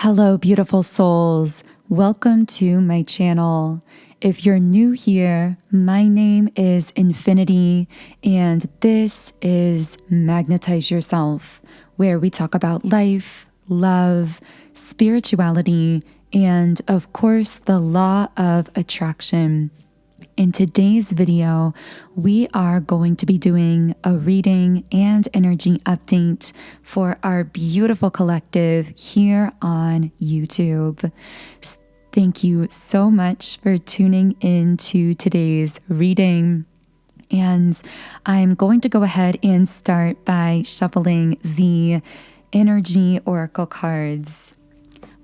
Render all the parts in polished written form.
Hello, beautiful souls. Welcome to my channel. If you're new here, my name is Infinity, and this is Magnetize Yourself, where we talk about life, love, spirituality, and of course, the law of attraction. In today's video, we are going to be doing a reading and energy update for our beautiful collective here on YouTube. Thank you so much for tuning in to today's reading. And I'm going to go ahead and start by shuffling the energy oracle cards.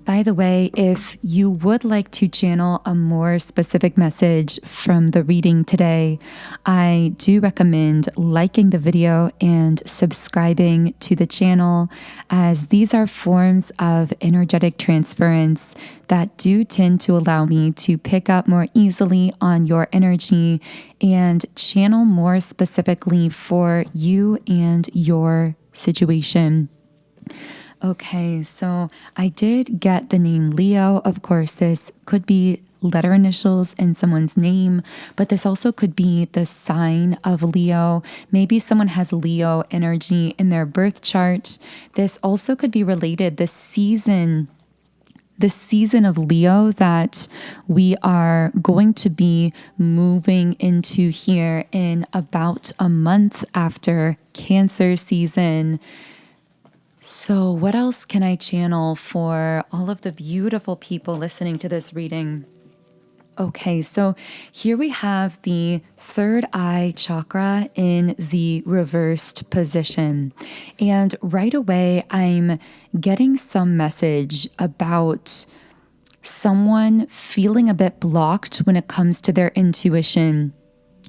By the way, if you would like to channel a more specific message from the reading today, I do recommend liking the video and subscribing to the channel, as these are forms of energetic transference that do tend to allow me to pick up more easily on your energy and channel more specifically for you and your situation. Okay, so I did get the name Leo. Of course, this could be letter initials in someone's name, but this also could be the sign of Leo. Maybe someone has Leo energy in their birth chart. This also could be related, the season of Leo that we are going to be moving into here in about a month after Cancer season. So what else can I channel for all of the beautiful people listening to this reading? Okay, so here we have the third eye chakra in the reversed position. And right away, I'm getting some message about someone feeling a bit blocked when it comes to their intuition.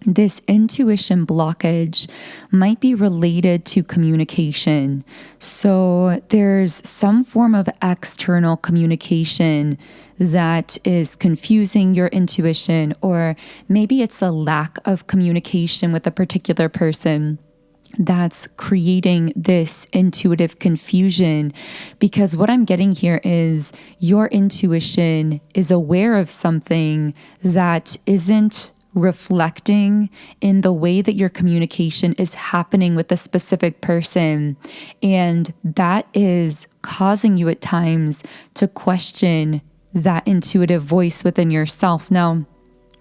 This intuition blockage might be related to communication. So there's some form of external communication that is confusing your intuition, or maybe it's a lack of communication with a particular person that's creating this intuitive confusion. Because what I'm getting here is your intuition is aware of something that isn't reflecting in the way that your communication is happening with a specific person. And that is causing you at times to question that intuitive voice within yourself. Now,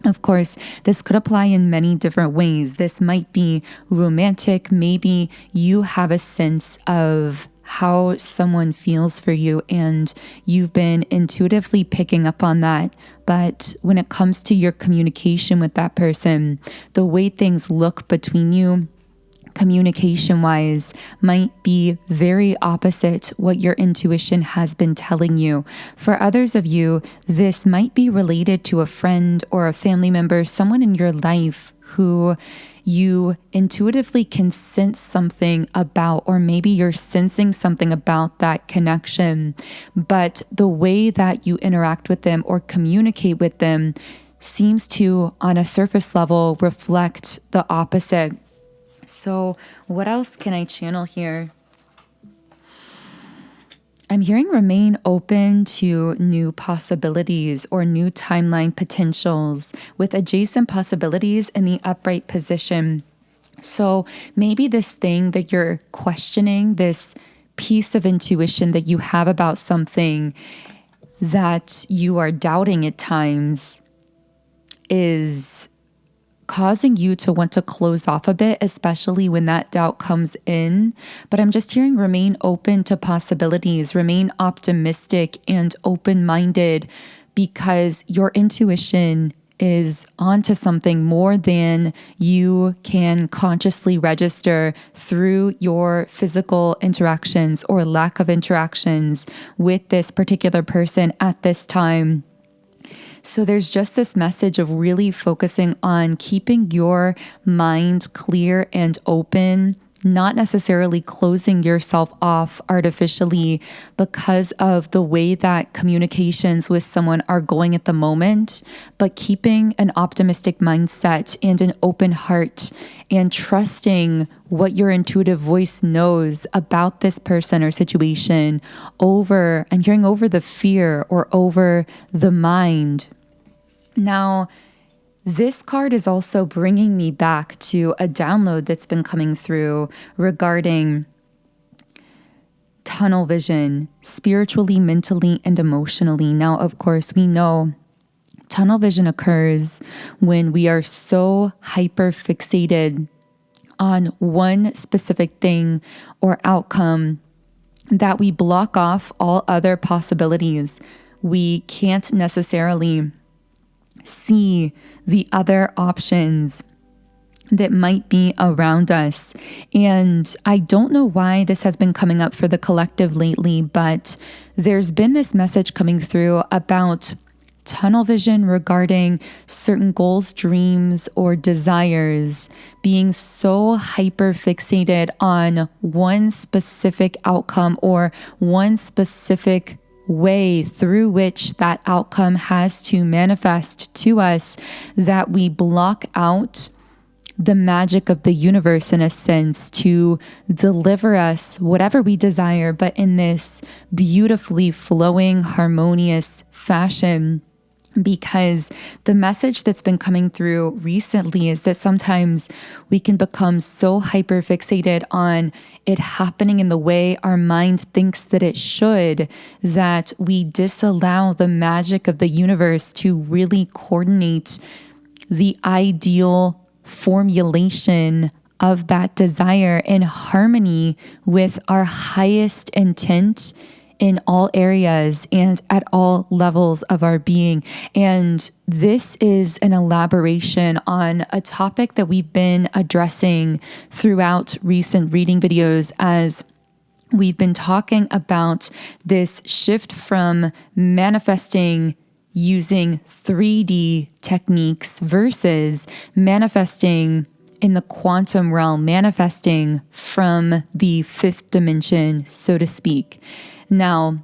of course, this could apply in many different ways. This might be romantic. Maybe you have a sense of how someone feels for you and you've been intuitively picking up on that. But when it comes to your communication with that person, the way things look between you, communication-wise, might be very opposite what your intuition has been telling you. For others of you, this might be related to a friend or a family member, someone in your life who you intuitively can sense something about, or maybe you're sensing something about that connection, but the way that you interact with them or communicate with them seems to, on a surface level, reflect the opposite. So what else can I channel here? I'm hearing remain open to new possibilities or new timeline potentials with adjacent possibilities in the upright position. So maybe this thing that you're questioning, this piece of intuition that you have about something that you are doubting at times, is causing you to want to close off a bit, especially when that doubt comes in. But I'm just hearing remain open to possibilities, remain optimistic and open-minded, because your intuition is onto something more than you can consciously register through your physical interactions or lack of interactions with this particular person at this time. So there's just this message of really focusing on keeping your mind clear and open, not necessarily closing yourself off artificially because of the way that communications with someone are going at the moment, but keeping an optimistic mindset and an open heart and trusting what your intuitive voice knows about this person or situation I'm hearing over the fear or over the mind. Now, this card is also bringing me back to a download that's been coming through regarding tunnel vision, spiritually, mentally, and emotionally. Now, of course, we know tunnel vision occurs when we are so hyper fixated on one specific thing or outcome that we block off all other possibilities. We can't necessarily see the other options that might be around us. And I don't know why this has been coming up for the collective lately, but there's been this message coming through about tunnel vision regarding certain goals, dreams, or desires being so hyper fixated on one specific outcome or one specific way through which that outcome has to manifest to us that we block out the magic of the universe, in a sense, to deliver us whatever we desire, but in this beautifully flowing, harmonious fashion. Because the message that's been coming through recently is that sometimes we can become so hyper fixated on it happening in the way our mind thinks that it should, that we disallow the magic of the universe to really coordinate the ideal formulation of that desire in harmony with our highest intent in all areas and at all levels of our being. And this is an elaboration on a topic that we've been addressing throughout recent reading videos, as we've been talking about this shift from manifesting using 3D techniques versus manifesting in the quantum realm, manifesting from the fifth dimension, so to speak. Now,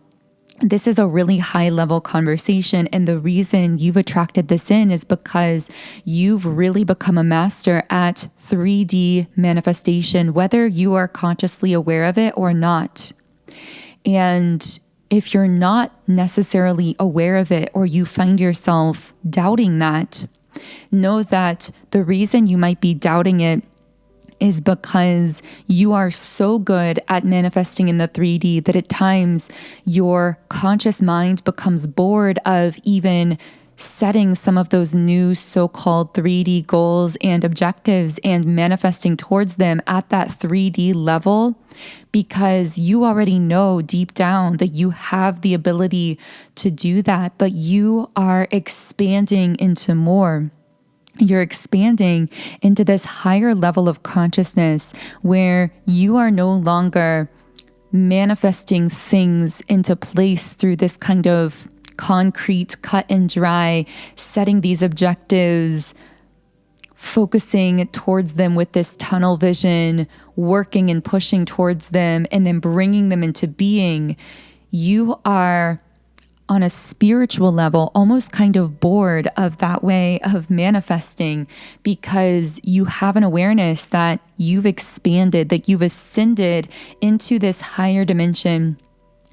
this is a really high level conversation. And the reason you've attracted this in is because you've really become a master at 3D manifestation, whether you are consciously aware of it or not. And if you're not necessarily aware of it, or you find yourself doubting that, know that the reason you might be doubting it is because you are so good at manifesting in the 3D that at times your conscious mind becomes bored of even setting some of those new so-called 3D goals and objectives and manifesting towards them at that 3D level, because you already know deep down that you have the ability to do that, but you are expanding into more. You're expanding into this higher level of consciousness where you are no longer manifesting things into place through this kind of concrete, cut and dry, setting these objectives, focusing towards them with this tunnel vision, working and pushing towards them, and then bringing them into being. You are on a spiritual level, almost kind of bored of that way of manifesting, because you have an awareness that you've expanded, that you've ascended into this higher dimension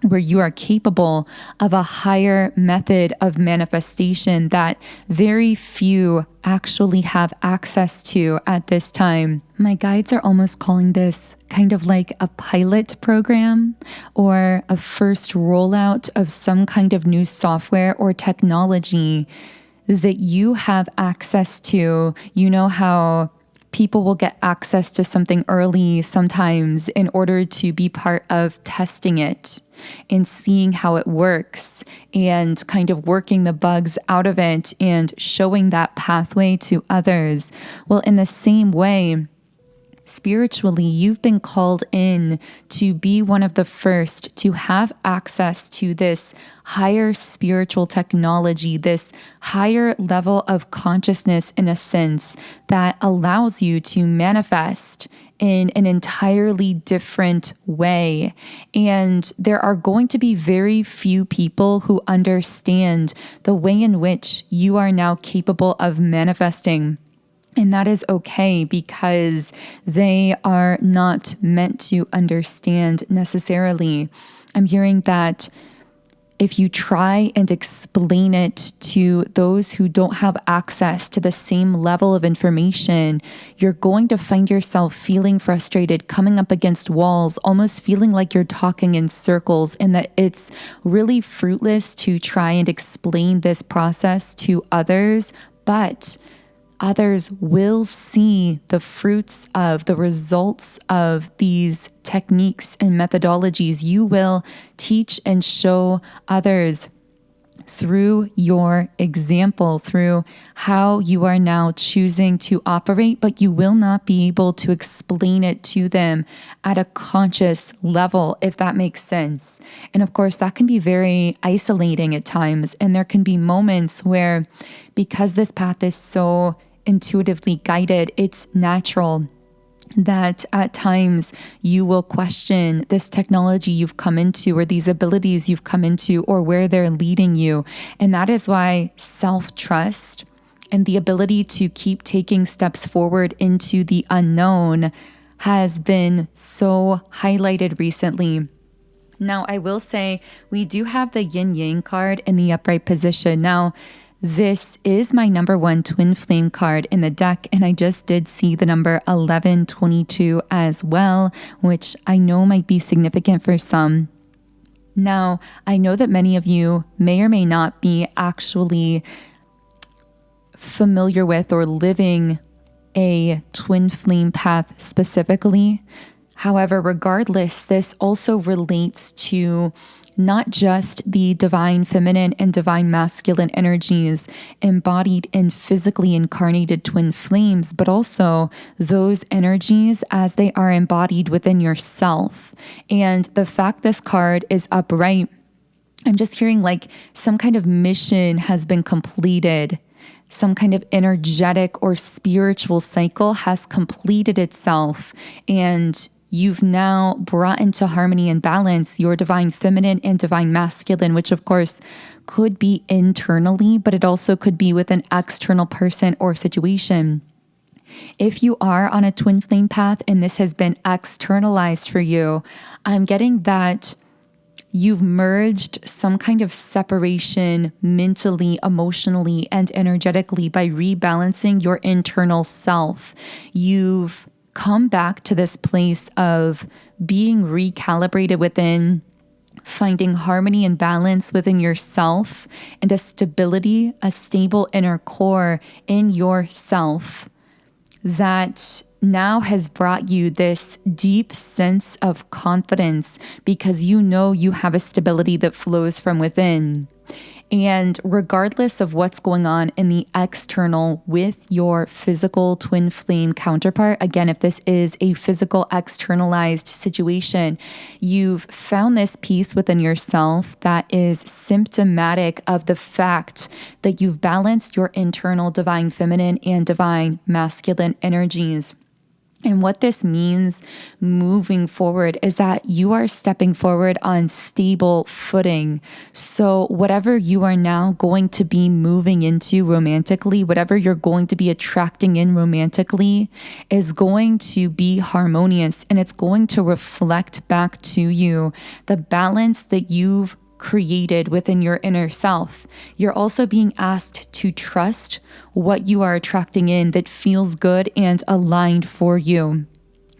where you are capable of a higher method of manifestation that very few actually have access to at this time. My guides are almost calling this kind of like a pilot program or a first rollout of some kind of new software or technology that you have access to. You know how people will get access to something early sometimes in order to be part of testing it and seeing how it works and kind of working the bugs out of it and showing that pathway to others. Well, in the same way, spiritually, you've been called in to be one of the first to have access to this higher spiritual technology, this higher level of consciousness, in a sense, that allows you to manifest in an entirely different way. And there are going to be very few people who understand the way in which you are now capable of manifesting. And that is okay, because they are not meant to understand necessarily. I'm hearing that if you try and explain it to those who don't have access to the same level of information, you're going to find yourself feeling frustrated, coming up against walls, almost feeling like you're talking in circles, and that it's really fruitless to try and explain this process to others. But others will see the fruits of the results of these techniques and methodologies. You will teach and show others through your example, through how you are now choosing to operate, but you will not be able to explain it to them at a conscious level, if that makes sense. And of course, that can be very isolating at times. And there can be moments where, because this path is so intuitively guided, it's natural that at times you will question this technology you've come into, or these abilities you've come into, or where they're leading you. And that is why self-trust and the ability to keep taking steps forward into the unknown has been so highlighted recently. Now, I will say we do have the yin yang card in the upright position. Now, this is my number 1 twin flame card in the deck, and I just did see the number 1122 as well, which I know might be significant for some. Now, I know that many of you may or may not be actually familiar with or living a twin flame path specifically. However, regardless, this also relates to not just the divine feminine and divine masculine energies embodied in physically incarnated twin flames, but also those energies as they are embodied within yourself. And the fact this card is upright, I'm just hearing like some kind of mission has been completed. Some kind of energetic or spiritual cycle has completed itself, and you've now brought into harmony and balance your divine feminine and divine masculine, which of course could be internally, but it also could be with an external person or situation. If you are on a twin flame path and this has been externalized for you, I'm getting that you've merged some kind of separation mentally, emotionally, and energetically by rebalancing your internal self. You've come back to this place of being recalibrated within, finding harmony and balance within yourself, and a stability, a stable inner core in yourself that now has brought you this deep sense of confidence, because you know you have a stability that flows from within. And regardless of what's going on in the external with your physical twin flame counterpart, again, if this is a physical externalized situation, you've found this peace within yourself that is symptomatic of the fact that you've balanced your internal divine feminine and divine masculine energies. And what this means moving forward is that you are stepping forward on stable footing. So whatever you are now going to be moving into romantically, whatever you're going to be attracting in romantically, is going to be harmonious, and it's going to reflect back to you the balance that you've created within your inner self. You're also being asked to trust what you are attracting in that feels good and aligned for you,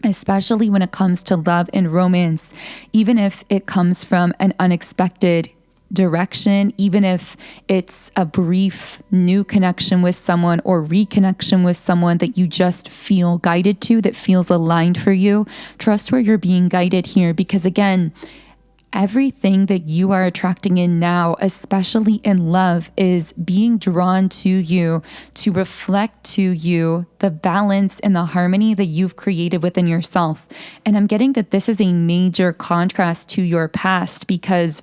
especially when it comes to love and romance, even if it comes from an unexpected direction, even if it's a brief new connection with someone or reconnection with someone that you just feel guided to, that feels aligned for you. Trust where you're being guided here, because again, everything that you are attracting in now, especially in love, is being drawn to you to reflect to you the balance and the harmony that you've created within yourself. And I'm getting that this is a major contrast to your past, because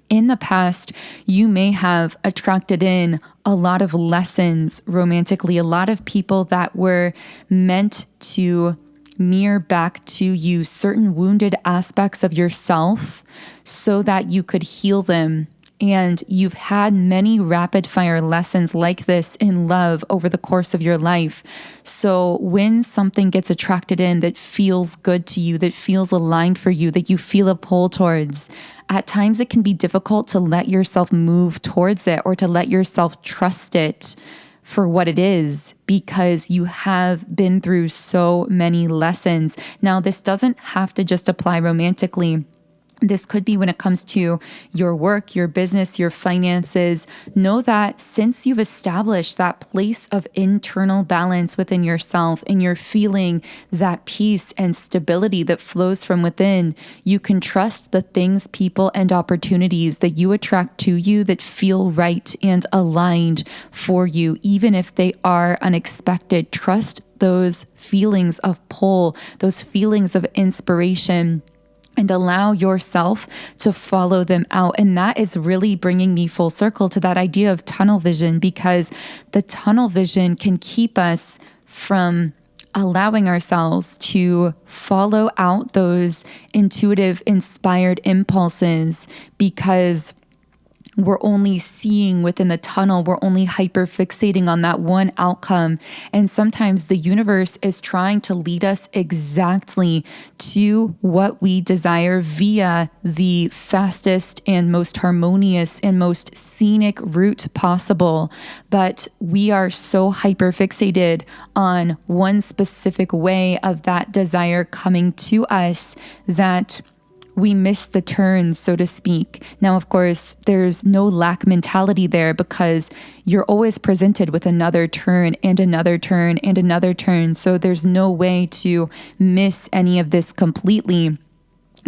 in the past, you may have attracted in a lot of lessons romantically, a lot of people that were meant to mirror back to you certain wounded aspects of yourself so that you could heal them. And you've had many rapid fire lessons like this in love over the course of your life. So when something gets attracted in that feels good to you, that feels aligned for you, that you feel a pull towards, at times it can be difficult to let yourself move towards it or to let yourself trust it for what it is, because you have been through so many lessons. Now, this doesn't have to just apply romantically. This could be when it comes to your work, your business, your finances. Know that since you've established that place of internal balance within yourself and you're feeling that peace and stability that flows from within, you can trust the things, people, and opportunities that you attract to you that feel right and aligned for you, even if they are unexpected. Trust those feelings of pull, those feelings of inspiration, and allow yourself to follow them out. And that is really bringing me full circle to that idea of tunnel vision, because the tunnel vision can keep us from allowing ourselves to follow out those intuitive, inspired impulses, because we're only seeing within the tunnel. We're only hyper fixating on that one outcome. And sometimes the universe is trying to lead us exactly to what we desire via the fastest and most harmonious and most scenic route possible. But we are so hyper fixated on one specific way of that desire coming to us that we miss the turns, so to speak. Now, of course, there's no lack mentality there, because you're always presented with another turn and another turn and another turn. So there's no way to miss any of this completely.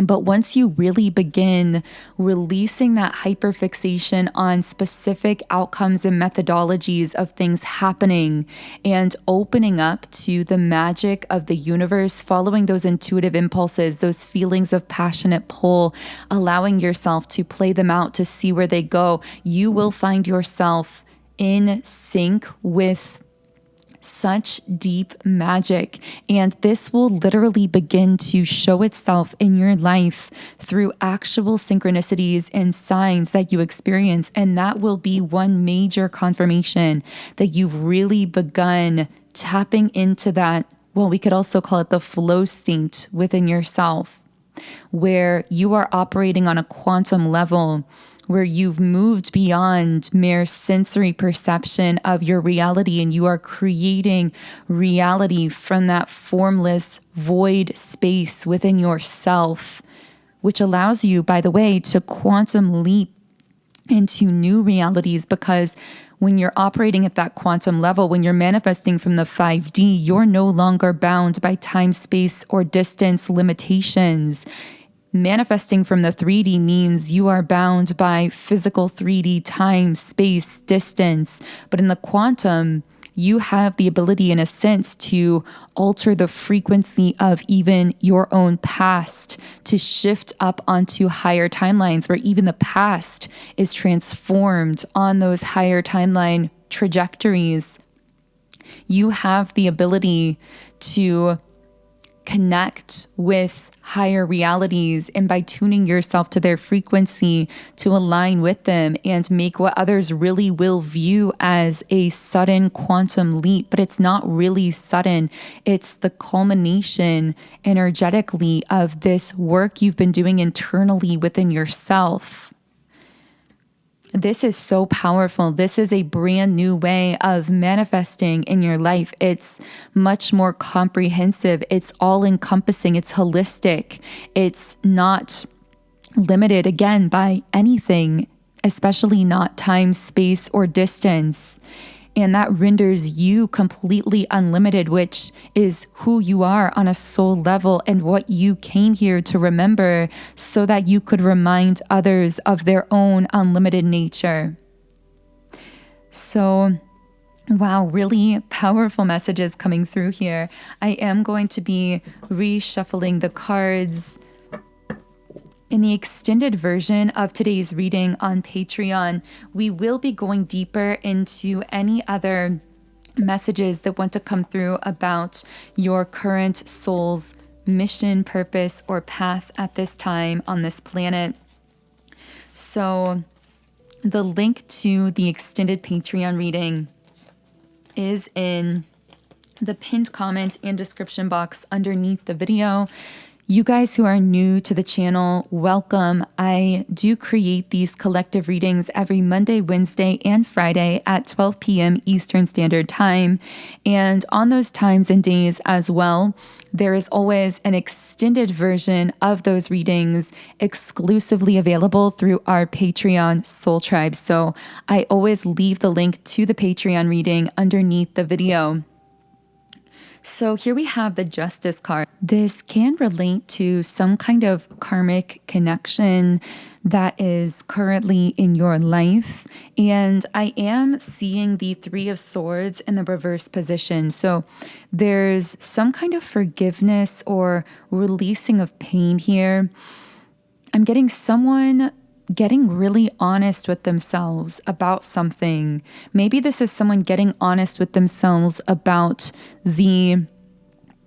But once you really begin releasing that hyperfixation on specific outcomes and methodologies of things happening and opening up to the magic of the universe, following those intuitive impulses, those feelings of passionate pull, allowing yourself to play them out to see where they go, you will find yourself in sync with such deep magic. And this will literally begin to show itself in your life through actual synchronicities and signs that you experience. And that will be one major confirmation that you've really begun tapping into that, well, we could also call it the flow state within yourself, where you are operating on a quantum level, where you've moved beyond mere sensory perception of your reality and you are creating reality from that formless void space within yourself, which allows you, by the way, to quantum leap into new realities. Because when you're operating at that quantum level, when you're manifesting from the 5D, you're no longer bound by time, space, or distance limitations. Manifesting from the 3D means you are bound by physical 3D time, space, distance. But in the quantum, you have the ability, in a sense, to alter the frequency of even your own past, to shift up onto higher timelines where even the past is transformed on those higher timeline trajectories. You have the ability to connect with higher realities, and by tuning yourself to their frequency, to align with them and make what others really will view as a sudden quantum leap. But it's not really sudden. It's the culmination energetically of this work you've been doing internally within yourself. This is so powerful. This is a brand new way of manifesting in your life. It's much more comprehensive. It's all encompassing. It's holistic. It's not limited, again, by anything, especially not time, space, or distance. And that renders you completely unlimited, which is who you are on a soul level and what you came here to remember, so that you could remind others of their own unlimited nature. So, wow, really powerful messages coming through here. I am going to be reshuffling the cards. In the extended version of today's reading on Patreon, we will be going deeper into any other messages that want to come through about your current soul's mission, purpose, or path at this time on this planet. So the link to the extended Patreon reading is in the pinned comment and description box underneath the video. You guys who are new to the channel, welcome. I do create these collective readings every Monday, Wednesday, and Friday at 12 p.m. Eastern Standard Time. And on those times and days as well, there is always an extended version of those readings exclusively available through our Patreon Soul Tribe. So I always leave the link to the Patreon reading underneath the video. So here we have the Justice card. This can relate to some kind of karmic connection that is currently in your life. And I am seeing the Three of Swords in the reverse position. So there's some kind of forgiveness or releasing of pain here. I'm getting someone getting really honest with themselves about something. Maybe this is someone getting honest with themselves about the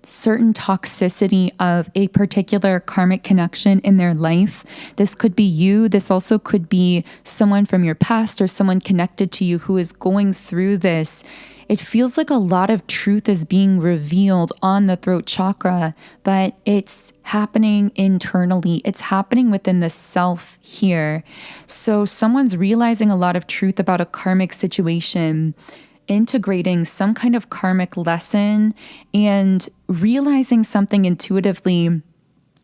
certain toxicity of a particular karmic connection in their life. This could be you. This also could be someone from your past or someone connected to you who is going through this. It feels like a lot of truth is being revealed on the throat chakra, but it's happening internally. It's happening within the self here. So someone's realizing a lot of truth about a karmic situation, integrating some kind of karmic lesson, and realizing something intuitively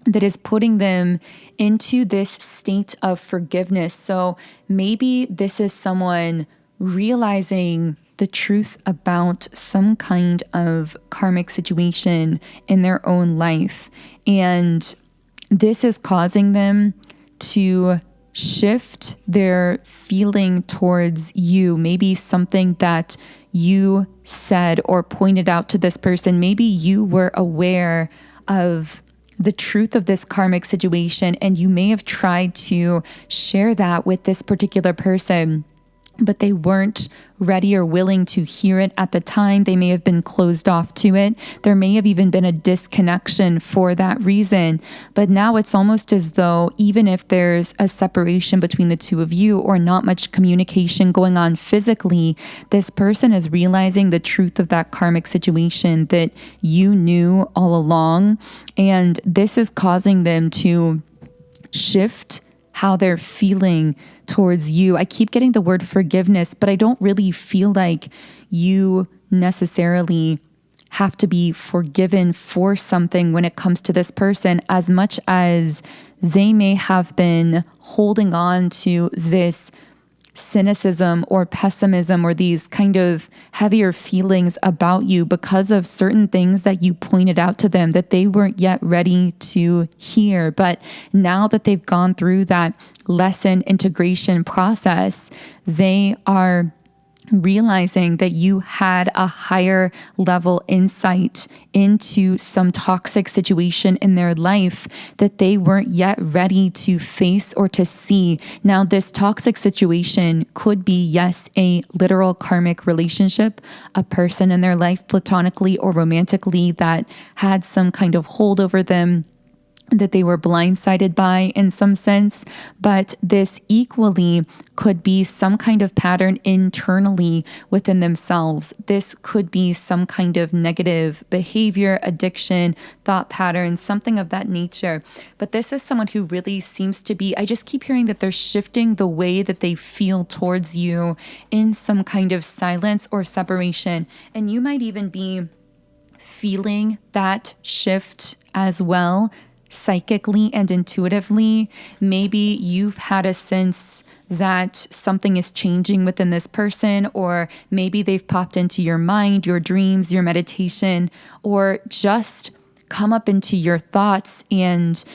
that is putting them into this state of forgiveness. So maybe this is someone realizing the truth about some kind of karmic situation in their own life. And this is causing them to shift their feeling towards you. Maybe something that you said or pointed out to this person. Maybe you were aware of the truth of this karmic situation and you may have tried to share that with this particular person, but they weren't ready or willing to hear it at the time. They may have been closed off to it. There may have even been a disconnection for that reason. But now it's almost as though even if there's a separation between the two of you or not much communication going on physically, this person is realizing the truth of that karmic situation that you knew all along. And this is causing them to shift how they're feeling towards you. I keep getting the word forgiveness, but I don't really feel like you necessarily have to be forgiven for something when it comes to this person, as much as they may have been holding on to this cynicism or pessimism or these kind of heavier feelings about you because of certain things that you pointed out to them that they weren't yet ready to hear. But now that they've gone through that lesson integration process, they are realizing that you had a higher level insight into some toxic situation in their life that they weren't yet ready to face or to see. Now, this toxic situation could be, yes, a literal karmic relationship, a person in their life platonically or romantically that had some kind of hold over them, that they were blindsided by in some sense, but this equally could be some kind of pattern internally within themselves. This could be some kind of negative behavior, addiction, thought pattern, something of that nature. But this is someone who really seems to be, I just keep hearing that they're shifting the way that they feel towards you in some kind of silence or separation. And you might even be feeling that shift as well, psychically and intuitively. Maybe you've had a sense that something is changing within this person, or maybe they've popped into your mind, your dreams, your meditation, or just come up into your thoughts, and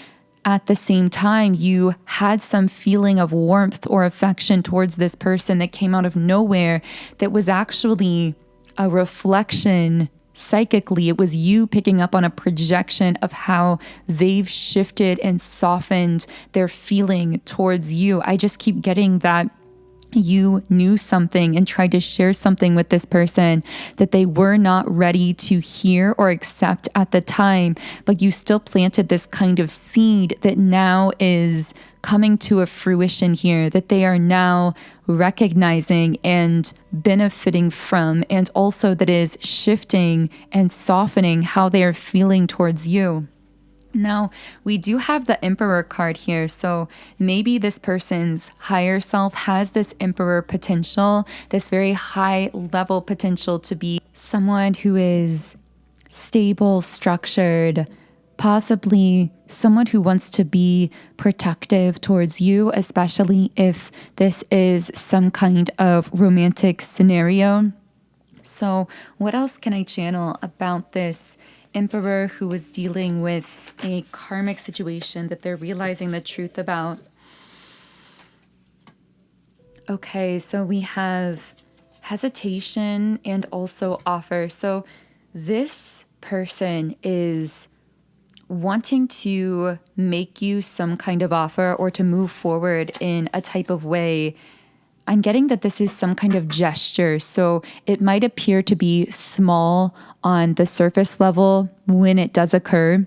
at the same time you had some feeling of warmth or affection towards this person that came out of nowhere that was actually a reflection. Psychically, it was you picking up on a projection of how they've shifted and softened their feeling towards you. I just keep getting that you knew something and tried to share something with this person that they were not ready to hear or accept at the time, but you still planted this kind of seed that now is coming to a fruition here, that they are now recognizing and benefiting from, and also that is shifting and softening how they are feeling towards you. Now, we do have the Emperor card here, so maybe this person's higher self has this Emperor potential, this very high level potential to be someone who is stable, structured, possibly someone who wants to be protective towards you, especially if this is some kind of romantic scenario. So what else can I channel about this Emperor who was dealing with a karmic situation that they're realizing the truth about? Okay, so we have hesitation and also offer. So this person is wanting to make you some kind of offer or to move forward in a type of way. I'm getting that this is some kind of gesture, so it might appear to be small on the surface level when it does occur,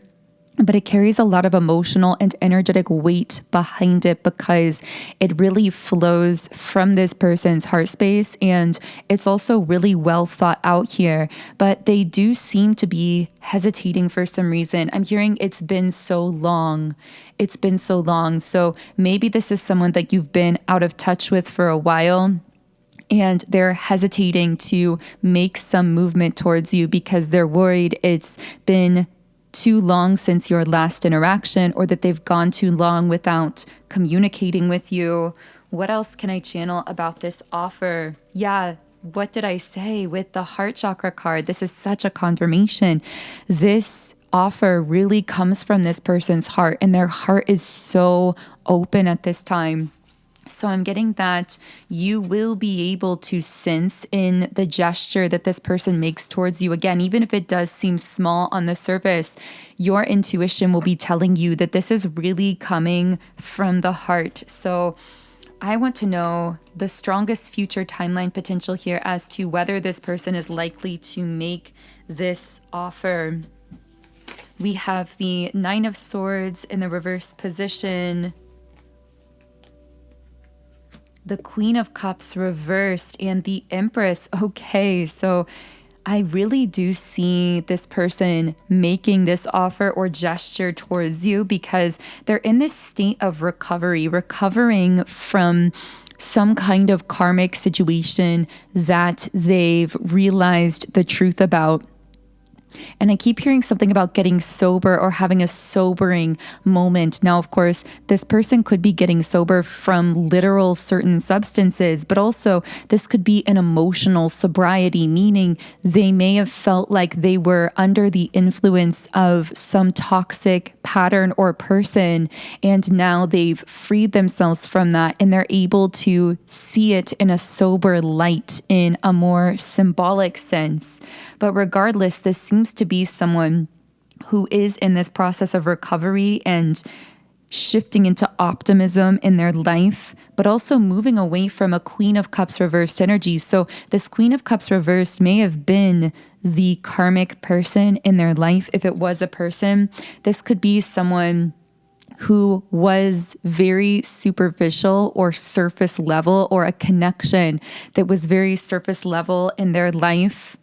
but it carries a lot of emotional and energetic weight behind it because it really flows from this person's heart space, and it's also really well thought out here, but they do seem to be hesitating for some reason. I'm hearing it's been so long. It's been so long. So maybe this is someone that you've been out of touch with for a while, and they're hesitating to make some movement towards you because they're worried it's been too long since your last interaction, or that they've gone too long without communicating with you. What else can I channel about this offer? Yeah, what did I say with the heart chakra card? This is such a confirmation. This offer really comes from this person's heart, and their heart is so open at this time. So I'm getting that you will be able to sense in the gesture that this person makes towards you. Again, even if it does seem small on the surface, your intuition will be telling you that this is really coming from the heart. So I want to know the strongest future timeline potential here as to whether this person is likely to make this offer. We have the Nine of Swords in the reverse position, the Queen of Cups reversed, and the Empress. Okay, so I really do see this person making this offer or gesture towards you because they're in this state of recovery, recovering from some kind of karmic situation that they've realized the truth about. And I keep hearing something about getting sober or having a sobering moment. Now, of course, this person could be getting sober from literal certain substances, but also this could be an emotional sobriety, meaning they may have felt like they were under the influence of some toxic pattern or person, and now they've freed themselves from that, and they're able to see it in a sober light, in a more symbolic sense. But regardless, this seems to be someone who is in this process of recovery and shifting into optimism in their life, but also moving away from a Queen of Cups reversed energy. So this Queen of Cups reversed may have been the karmic person in their life. If it was a person, this could be someone who was very superficial or surface level, or a connection that was very surface level in their life.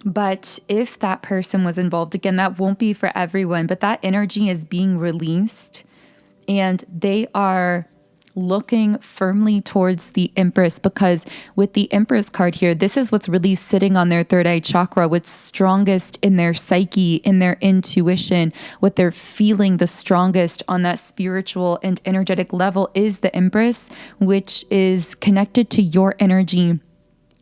But if that person was involved, again, that won't be for everyone, but that energy is being released, and they are looking firmly towards the Empress, because with the Empress card here, this is what's really sitting on their third eye chakra, what's strongest in their psyche, in their intuition, what they're feeling the strongest on that spiritual and energetic level is the Empress, which is connected to your energy.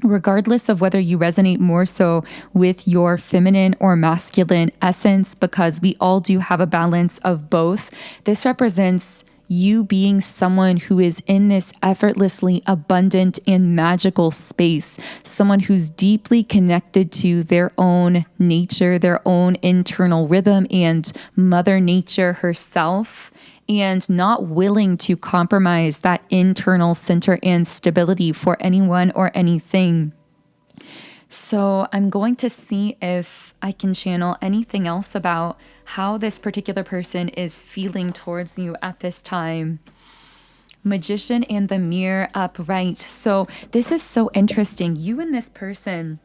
Regardless of whether you resonate more so with your feminine or masculine essence, because we all do have a balance of both, this represents you being someone who is in this effortlessly abundant and magical space, someone who's deeply connected to their own nature, their own internal rhythm, and Mother Nature herself. and not willing to compromise that internal center and stability for anyone or anything. So I'm going to see if I can channel anything else about how this particular person is feeling towards you at this time. Magician and the mirror upright. So this is so interesting. You and this person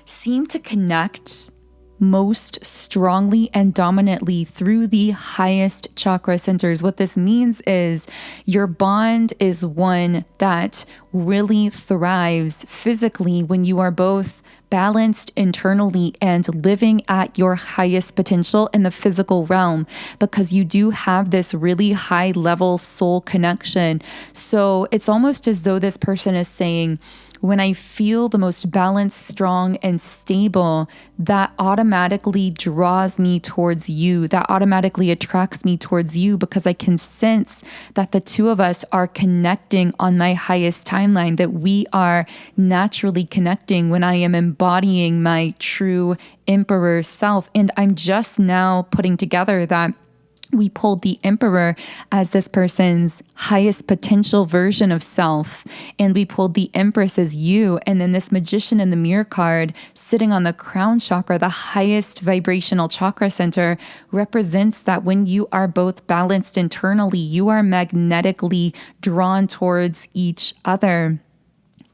seem to connect most strongly and dominantly through the highest chakra centers. What this means is your bond is one that really thrives physically when you are both balanced internally and living at your highest potential in the physical realm, because you do have this really high level soul connection. So it's almost as though this person is saying, when I feel the most balanced, strong, and stable, that automatically draws me towards you. That automatically attracts me towards you, because I can sense that the two of us are connecting on my highest timeline, that we are naturally connecting when I am embodying my true emperor self. And I'm just now putting together that we pulled the Emperor as this person's highest potential version of self. And we pulled the Empress as you. And then this Magician in the Mirror card sitting on the crown chakra, the highest vibrational chakra center, represents that when you are both balanced internally, you are magnetically drawn towards each other.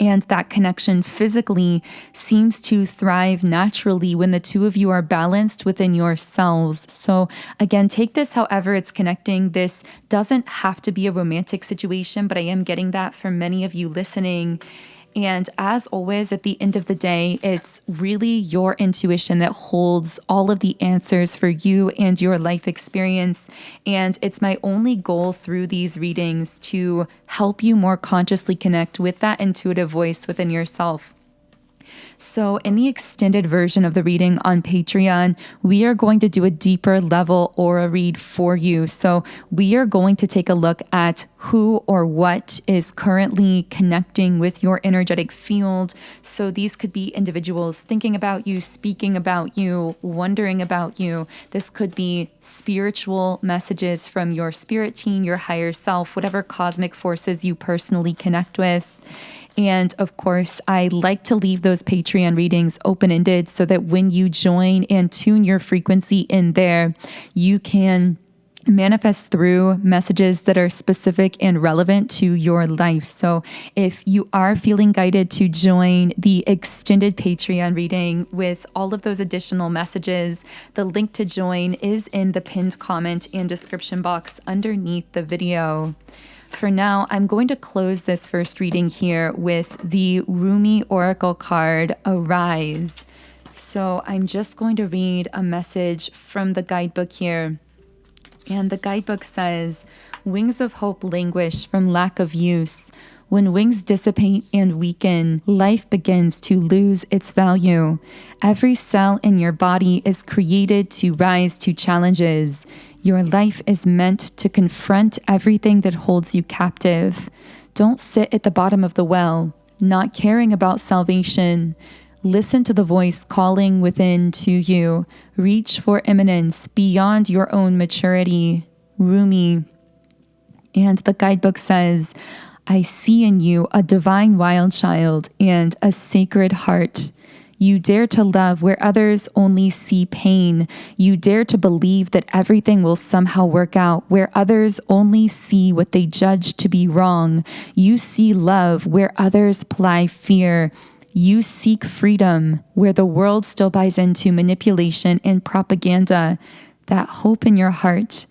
And that connection physically seems to thrive naturally when the two of you are balanced within yourselves. So again, take this however it's connecting. This doesn't have to be a romantic situation, but I am getting that from many of you listening. And as always, at the end of the day, it's really your intuition that holds all of the answers for you and your life experience. And it's my only goal through these readings to help you more consciously connect with that intuitive voice within yourself. So in the extended version of the reading on Patreon, we are going to do a deeper level aura read for you. So we are going to take a look at who or what is currently connecting with your energetic field. So these could be individuals thinking about you, speaking about you, wondering about you. This could be spiritual messages from your spirit team, your higher self, whatever cosmic forces you personally connect with. And of course, I like to leave those Patreon readings open-ended so that when you join and tune your frequency in there, you can manifest through messages that are specific and relevant to your life. So if you are feeling guided to join the extended Patreon reading with all of those additional messages, the link to join is in the pinned comment and description box underneath the video. For now, I'm going to close this first reading here with the Rumi Oracle card, Arise. So I'm just going to read a message from the guidebook here. And the guidebook says, wings of hope languish from lack of use. When wings dissipate and weaken, life begins to lose its value. Every cell in your body is created to rise to challenges. Your life is meant to confront everything that holds you captive. Don't sit at the bottom of the well, not caring about salvation. Listen to the voice calling within to you. Reach for eminence beyond your own maturity. Rumi. And the guidebook says, I see in you a divine wild child and a sacred heart. You dare to love where others only see pain. You dare to believe that everything will somehow work out where others only see what they judge to be wrong. You see love where others ply fear. You seek freedom where the world still buys into manipulation and propaganda. That hope in your heart,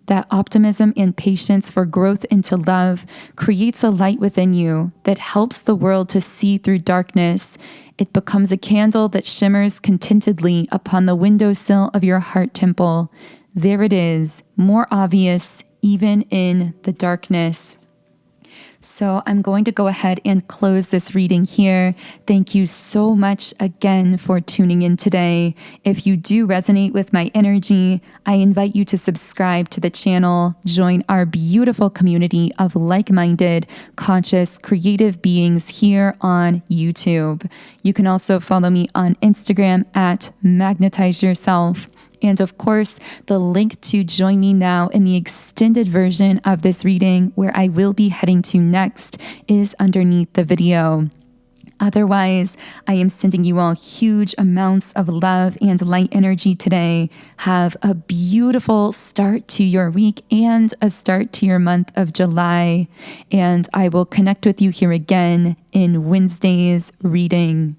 that optimism and patience for growth into love creates a light within you that helps the world to see through darkness. It becomes a candle that shimmers contentedly upon the windowsill of your heart temple. There it is, more obvious even in the darkness. So I'm going to go ahead and close this reading here. Thank you so much again for tuning in today. If you do resonate with my energy, I invite you to subscribe to the channel, join our beautiful community of like-minded, conscious, creative beings here on YouTube. You can also follow me on Instagram at Magnetize Yourself And of course, the link to join me now in the extended version of this reading, where I will be heading to next, is underneath the video. Otherwise, I am sending you all huge amounts of love and light energy today. Have a beautiful start to your week and a start to your month of July. And I will connect with you here again in Wednesday's reading.